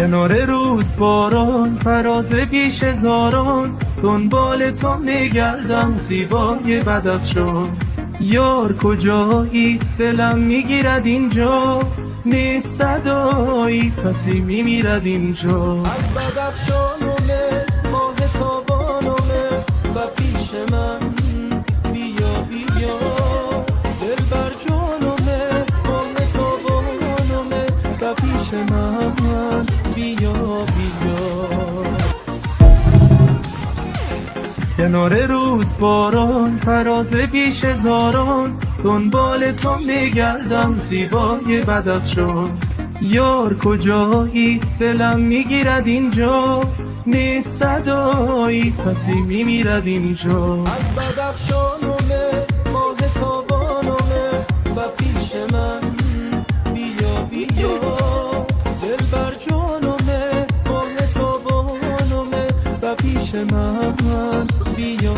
کنار رود باران، فراز پیش هزاران، دنبال تو میگردم زیبای بدخشان. یار کجایی؟ دلم میگیرد اینجا، نیست صدایی کسی میمیرد اینجا. از بدخشانمه ماه تابانمه و پیش من بیا بیا. دل بر جانمه ماه تابانمه و پیش من بیا بیا. کنار رود باران، فراز پیش هزاران، دنبال تو میگردم زیبای بدخشان. یار کجایی؟ دلم میگیرد اینجا، نیست صدایی کسی میمیرد اینجا. از بدخشانمه ماه تابانمه و پیش من بیا بیا. دل بر جانمه ماه تابانمه و پیش من بیا